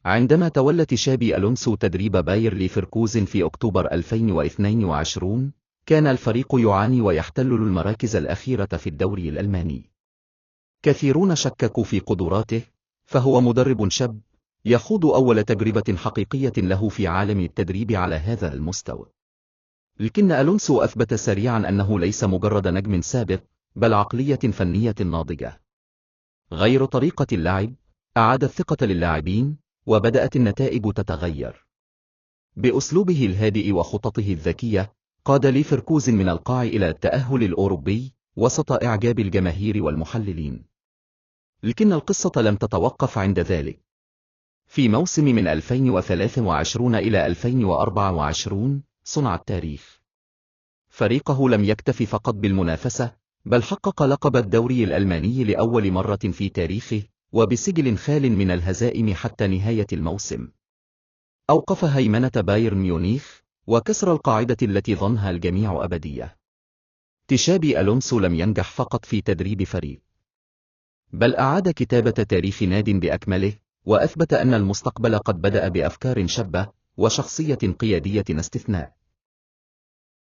عندما تولى تشابي ألونسو تدريب باير ليفركوزن في أكتوبر 2022، كان الفريق يعاني ويحتل المراكز الأخيرة في الدوري الألماني. كثيرون شككوا في قدراته، فهو مدرب شاب يخوض أول تجربة حقيقية له في عالم التدريب على هذا المستوى. لكن ألونسو أثبت سريعا أنه ليس مجرد نجم سابق، بل عقلية فنية ناضجة. غير طريقة اللعب، أعاد الثقة للاعبين، وبدأت النتائج تتغير. بأسلوبه الهادئ وخططه الذكية، قاد ليفركوزن من القاع إلى التأهل الأوروبي وسط إعجاب الجماهير والمحللين. لكن القصة لم تتوقف عند ذلك. في موسم من 2023 إلى 2024 صنع التاريخ. فريقه لم يكتف فقط بالمنافسة، بل حقق لقب الدوري الألماني لأول مرة في تاريخه، وبسجل خال من الهزائم حتى نهاية الموسم. أوقف هيمنة بايرن ميونخ، وكسر القاعدة التي ظنها الجميع أبدية. تشابي ألونسو لم ينجح فقط في تدريب فريق، بل أعاد كتابة تاريخ ناد بأكمله، وأثبت أن المستقبل قد بدأ بأفكار شابة وشخصية قيادية استثناء.